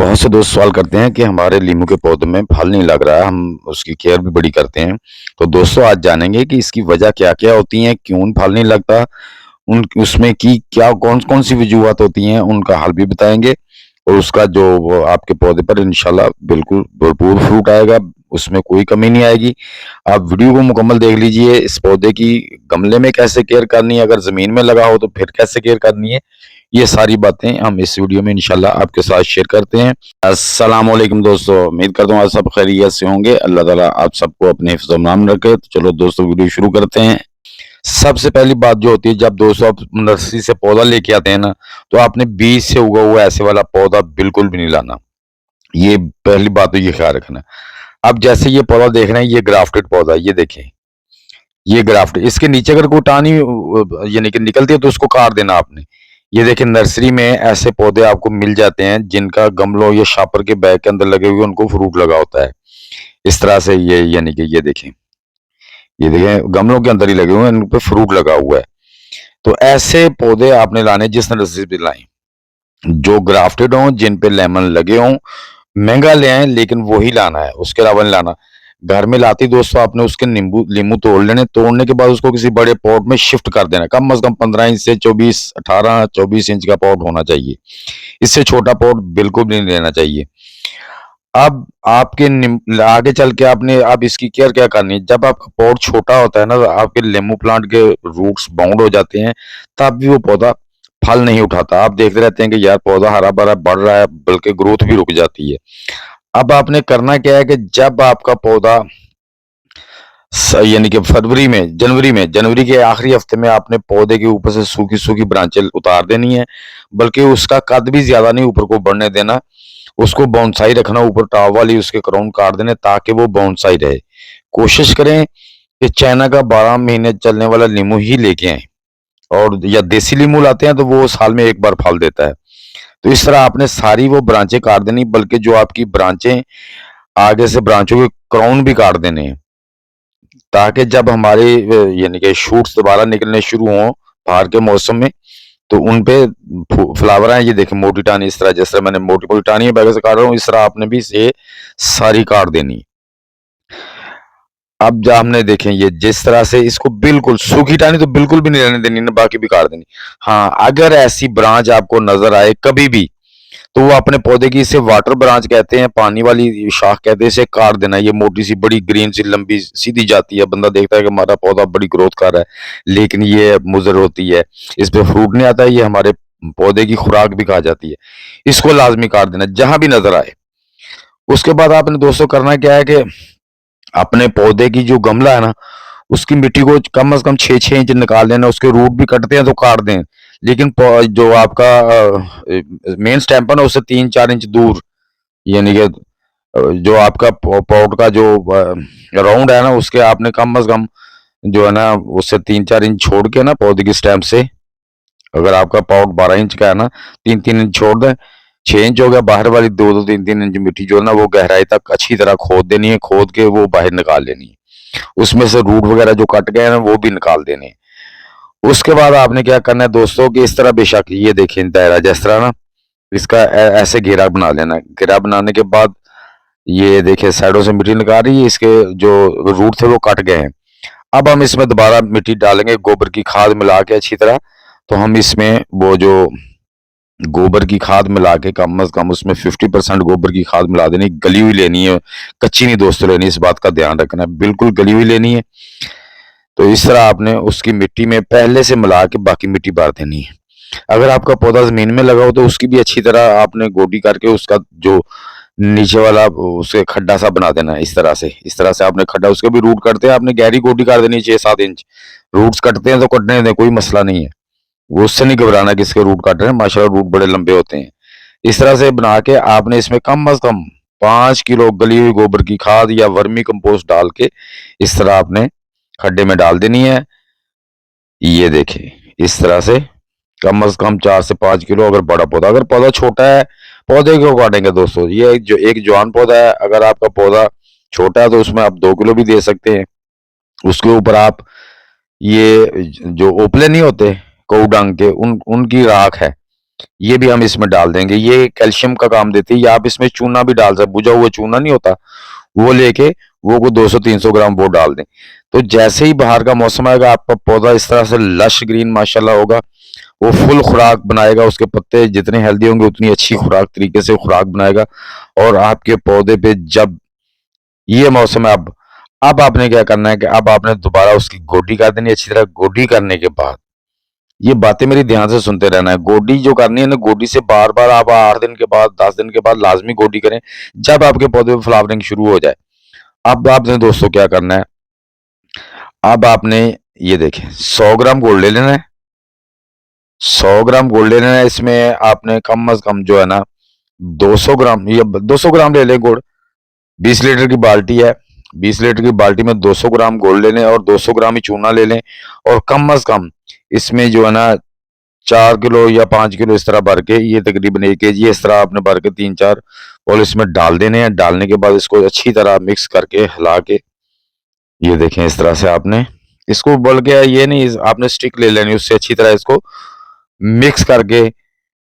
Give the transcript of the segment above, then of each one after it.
बहुत से दोस्त सवाल करते हैं कि हमारे लीमू के पौधे में फल नहीं लग रहा है, हम उसकी केयर भी बड़ी करते हैं। तो दोस्तों आज जानेंगे कि इसकी वजह क्या-क्या होती है, क्यों फल नहीं लगता, उन उसमें की क्या कौन-कौन सी वजूहत होती हैं, उनका हल भी बताएँगे और उसका जो वो आपके पौधे पर इंशाल्लाह बिल्कुल भरपूर फ्रूट आएगा, उसमें कोई कमी नहीं आएगी। आप वीडियो को मुकम्मल देख लीजिए, इस पौधे की गमले में कैसे केयर करनी है, अगर ज़मीन में लगा हो तो फिर कैसे केयर करनी है, ये सारी बातें हम इस वीडियो में इंशाल्लाह आपके साथ शेयर करते हैं। अस्सलाम वालेकुम दोस्तों, उम्मीद करता हूँ आप सब खैरियत से होंगे। अल्लाह ताला आप सबको अपने हिफ्ज़-ओ-अमान रखे। तो चलो दोस्तों वीडियो शुरू करते हैं। सबसे पहली बात जो होती है, जब दोस्तों आप नर्सरी से पौधा लेके आते हैं ना, तो आपने बीज से उगा हुआ ऐसे वाला पौधा बिल्कुल भी नहीं लाना। ये पहली बात तो ये ख्याल रखना। अब जैसे ये पौधा देख रहे हैं, ये ग्राफ्टेड पौधा है, ये देखें, ये ग्राफ्टेड। इसके नीचे अगर कोई टहनी यानी कि निकलती है तो उसको काट देना आपने। ये देखिए नर्सरी में ऐसे पौधे आपको मिल जाते हैं जिनका गमलों या शापर के बैग के अंदर लगे हुए उनको फ्रूट लगा होता है। इस तरह से ये यानी कि ये देखें गमलों के अंदर ही लगे हुए हैं, इन पे फ्रूट लगा हुआ है। तो ऐसे पौधे आपने लाने जिस नर्सरी से लाएं, जो ग्राफ्टेड हों, जिन पे लेमन लगे हों। महंगा ले आएं लेकिन वही लाना है, उसके अलावा नहीं लाना। घर में लाते ही दोस्तों आपने उसके नींबू लीमू तोड़ लेने, तोड़ने के बाद उसको किसी बड़े पॉट में शिफ्ट कर देना। कम से कम 15 इंच से 24 18 24 इंच का पॉट होना चाहिए। इससे छोटा पॉट बिल्कुल भी नहीं लेना चाहिए। अब आपके आगे चल के आपने अब इसकी केयर क्या करनी है। जब आपका पॉट छोटा होता है ना, तो आपके लेमू प्लांट के रूट्स बाउंड हो जाते हैं, तब भी वो पौधा फल नहीं उठाता। आप देखते रहते हैं कि यार पौधा हरा भरा बढ़ रहा है, बल्कि ग्रोथ भी रुक जाती है। अब आपने करना क्या है कि जब आपका पौधा यानी कि जनवरी के आखिरी हफ्ते में आपने पौधे के ऊपर से सूखी सूखी ब्रांचें उतार देनी है, बल्कि उसका कद भी ज्यादा नहीं ऊपर को बढ़ने देना। उसको बोनसाई रखना, ऊपर टॉप वाली उसके क्राउन काट देने ताकि वो बोनसाई रहे। कोशिश करें कि चाइना का 12 महीने चलने वाला नींबू ही लेके आए, और या देसी नींबू लाते हैं तो वो साल में एक बार फल देता है। तो इस तरह आपने सारी वो ब्रांचें काट देनी, बल्कि जो आपकी ब्रांचें आगे से ब्रांचों के क्राउन भी काट देने हैं, ताकि जब हमारे यानी कि शूट्स दोबारा निकलने शुरू हों बाहर के मौसम में, तो उन पे फ्लावर आए। ये देखें मोटी टहनी, इस तरह जिस तरह मैंने मोटी मोटी टहनी बैग से काट रहा हूँ, इस तरह आपने भी ये सारी काट देनी। अब जो हमने देखें ये जिस तरह से इसको बिल्कुल सूखी टहनी तो बिल्कुल भी नहीं रहने देनी ना, बाकी भी काट देनी। हाँ, अगर ऐसी ब्रांच आपको नजर आए कभी भी, तो वो अपने पौधे की, इसे वाटर ब्रांच कहते हैं, पानी वाली शाख कहते हैं, इसे काट देना। ये मोटी सी बड़ी ग्रीन सी लंबी सीधी जाती है, बंदा देखता है कि हमारा पौधा बड़ी ग्रोथ कर रहा है, लेकिन ये मुज़र होती है, इस पे फ्रूट नहीं आता, ये हमारे पौधे की खुराक भी खा जाती है। इसको लाजमी काट देना जहां भी नजर आए। उसके बाद आपने दोस्तों करना क्या है कि अपने पौधे की जो गमला है ना, उसकी मिट्टी को कम से कम 6-6 इंच निकाल लेना। उसके रूट भी कटते हैं तो काट दें, लेकिन जो आपका मेन स्टेम है ना, उससे 3-4 इंच दूर, यानी कि जो आपका पॉट का जो राउंड है ना, उसके आपने कम से कम जो है ना, उससे 3-4 इंच छोड़ के ना, पौधे की स्टेम से, अगर आपका पॉट 12 इंच का है ना, 3-3 इंच छोड़ दें। 6 इंच हो गया, बाहर वाली 2-2 3-3 इंच मिट्टी जो है ना, वो गहराई तक अच्छी तरह खोद देनी है, खोद के वो बाहर निकाल लेनी है। उसमें से रूट वगैरह जो कट गए हैं वो भी निकाल देने हैं। उसके बाद आपने क्या करना है दोस्तों कि इस तरह बेशक ये देखें दायरा जिस तरह ना, इसका ऐसे घेरा बना लेना। घेरा बनाने के बाद ये देखिए साइडों से मिट्टी निकाल रही है, इसके जो रूट थे वो कट गए हैं। अब हम इसमें दोबारा मिट्टी डालेंगे, गोबर की खाद मिला के अच्छी तरह। तो हम इसमें वो जो गोबर की खाद मिला के कम से कम उसमें 50% गोबर की खाद मिला देनी, गली हुई लेनी है, कच्ची नहीं दोस्तों लेनी, इस बात का ध्यान रखना है, बिल्कुल गली हुई लेनी है। तो इस तरह आपने उसकी मिट्टी में पहले से मिला के बाकी मिट्टी भर देनी है। अगर आपका पौधा जमीन में लगा हो तो उसकी भी अच्छी तरह आपने गोडी करके उसका जो नीचे वाला उसे खड्डा सा बना देना है। इस तरह से आपने खड्डा, उसके भी रूट कटते हैं, आपने गहरी गोडी कर देनी 6-7 इंच। रूट्स कटते हैं तो कटने दें, कोई मसला नहीं है, वो उससे नहीं घबराना कि इसके रूट कट रहे हैं, माशाल्लाह रूट बड़े लंबे होते हैं। इस तरह से बना के आपने इसमें कम से कम 5 किलो गली हुई गोबर की खाद या वर्मी कंपोस्ट डाल के इस तरह आपने खड्डे में डाल देनी है। ये देखें इस तरह से कम 4 से 5 किलो। अगर बड़ा पौधा, अगर पौधा छोटा है, पौधे क्यों काटेंगे दोस्तों, ये एक जवान पौधा है। अगर आपका पौधा छोटा है तो उसमें आप 2 किलो भी दे सकते हैं। उसके ऊपर आप ये जो ओपले नहीं होते कऊ डंग के, उनकी राख है, ये भी हम इसमें डाल देंगे, ये कैल्शियम का काम देती है। या आप इसमें चूना भी डाल सकते, बुझा हुआ चूना नहीं होता, वो लेके वो को 200-300 ग्राम वो डाल दें। तो जैसे ही बाहर का मौसम आएगा आपका पौधा इस तरह से लश ग्रीन माशाल्लाह होगा। वो फुल खुराक बनाएगा, उसके पत्ते जितने हेल्दी होंगे उतनी अच्छी खुराक तरीके से खुराक बनाएगा। और आपके पौधे पे जब ये मौसम है, अब आपने क्या करना है कि अब आपने दोबारा उसकी गोडी कर देनी है अच्छी तरह। गोडी करने के बाद ये बातें मेरी ध्यान से सुनते रहना है। गोडी जो करनी है ना, गोडी से बार बार आप 8 दिन के बाद 10 दिन के बाद लाजमी गोडी करें, जब आपके पौधे में फ्लावरिंग शुरू हो जाए। अब आपने दोस्तों क्या करना है, अब आपने ये देखें 100 ग्राम गोल्ड ले लेना है। 100 ग्राम गोल्ड ले लेना है, इसमें आपने कम अज कम जो है ना 200 ग्राम या 200 ग्राम ले लें गुड़। 20 लीटर की बाल्टी है, 20 लीटर की बाल्टी में 200 ग्राम गोल्ड ले लें और 200 ग्राम ही चूना ले लें। और कम अज कम इसमें जो है ना 4 किलो या 5 किलो इस तरह भर के, ये तकरीबन 1 kg इस तरह आपने भर के 3-4 और इसमें डाल देने हैं। डालने के बाद इसको अच्छी तरह मिक्स करके हिला के, ये देखें इस तरह से आपने इसको बोल के, ये नहीं आपने स्टिक ले लेनी, उससे अच्छी तरह इसको मिक्स करके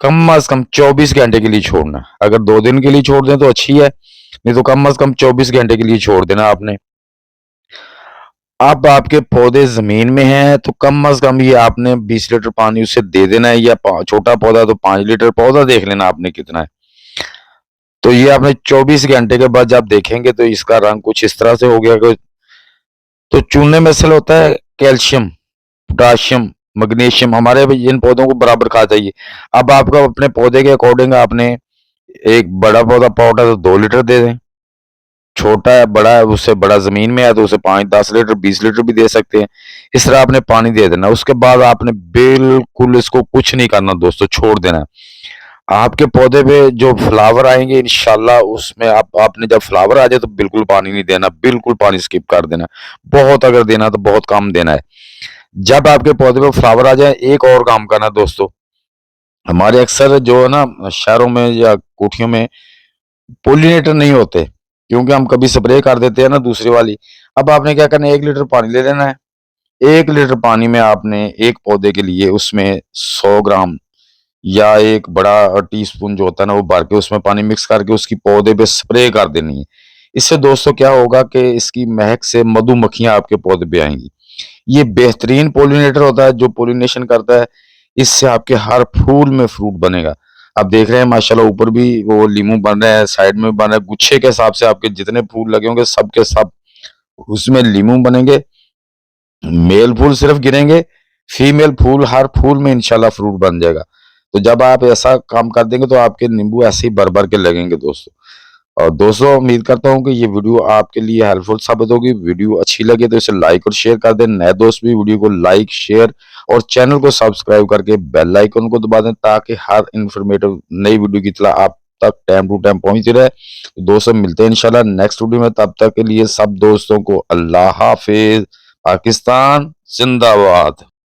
कम अज कम 24 घंटे के लिए छोड़ना। अगर 2 दिन के लिए छोड़ दें तो अच्छी है, नहीं तो कम अज कम 24 घंटे के लिए छोड़ देना आपने। अब आपके पौधे जमीन में हैं तो कम अज कम ये आपने 20 लीटर पानी उसे दे देना है। या छोटा पौधा तो 5 लीटर, पौधा देख लेना आपने कितना है। तो ये आपने 24 घंटे के बाद जब देखेंगे तो इसका रंग कुछ इस तरह से हो गया। तो चूने में असल होता है कैल्शियम, पोटाशियम, मैग्नीशियम, हमारे इन पौधों को बराबर खा चाहिए। अब आपका अपने पौधे के अकॉर्डिंग आपने, एक बड़ा पौधा पॉट है तो 2 लीटर दे दें, छोटा है बड़ा है उससे बड़ा जमीन में है तो उसे 5-10 लीटर 20 लीटर भी दे सकते हैं। इस तरह आपने पानी दे देना। उसके बाद आपने बिल्कुल इसको कुछ नहीं करना दोस्तों, छोड़ देना है। आपके पौधे पे जो फ्लावर आएंगे इंशाल्लाह उसमें आपने जब फ्लावर आ जाए तो बिल्कुल पानी नहीं देना, बिल्कुल पानी स्किप कर देना। बहुत अगर देना तो बहुत कम देना है। जब आपके पौधे पे फ्लावर आ जाए, एक और काम करना दोस्तों, हमारे अक्सर जो है ना शहरों में या कोठियों में पोलिनेटर नहीं होते, क्योंकि हम कभी स्प्रे कर देते हैं ना दूसरी वाली। अब आपने क्या करना है, 1 लीटर पानी ले लेना है। 1 लीटर पानी में आपने एक पौधे के लिए उसमें 100 ग्राम या एक बड़ा टीस्पून जो होता है ना वो भर के उसमें पानी मिक्स करके उसकी पौधे पे स्प्रे कर देनी है। इससे दोस्तों क्या होगा कि इसकी महक से मधुमक्खियां आपके पौधे पे आएंगी। ये बेहतरीन पोलिनेटर होता है जो पोलिनेशन करता है। इससे आपके हर फूल में फ्रूट बनेगा। आप देख रहे हैं माशाल्लाह ऊपर भी वो लीमू बन रहे हैं, साइड में भी बन रहे हैं। गुच्छे के हिसाब से आपके जितने फूल लगे होंगे सब के सब उसमें लीमू बनेंगे। मेल फूल सिर्फ गिरेंगे, फीमेल फूल हर फूल में इंशाल्लाह फ्रूट बन जाएगा। तो जब आप ऐसा काम कर देंगे तो आपके नींबू ऐसे ही भर भर के लगेंगे दोस्तों। और दोस्तों उम्मीद करता हूँ कि ये वीडियो आपके लिए हेल्पफुल साबित होगी। वीडियो अच्छी लगे तो इसे लाइक और शेयर कर दें। नए दोस्त भी वीडियो को लाइक शेयर और चैनल को सब्सक्राइब करके बेल आइकन को दबा दें, ताकि हर इंफॉर्मेटिव नई वीडियो की इत्तला आप तक टाइम टू टाइम पहुंचती रहे। तो दोस्तों मिलते हैं इंशाल्लाह नेक्स्ट वीडियो में। तब तक के लिए सब दोस्तों को अल्लाह हाफिज। पाकिस्तान जिंदाबाद।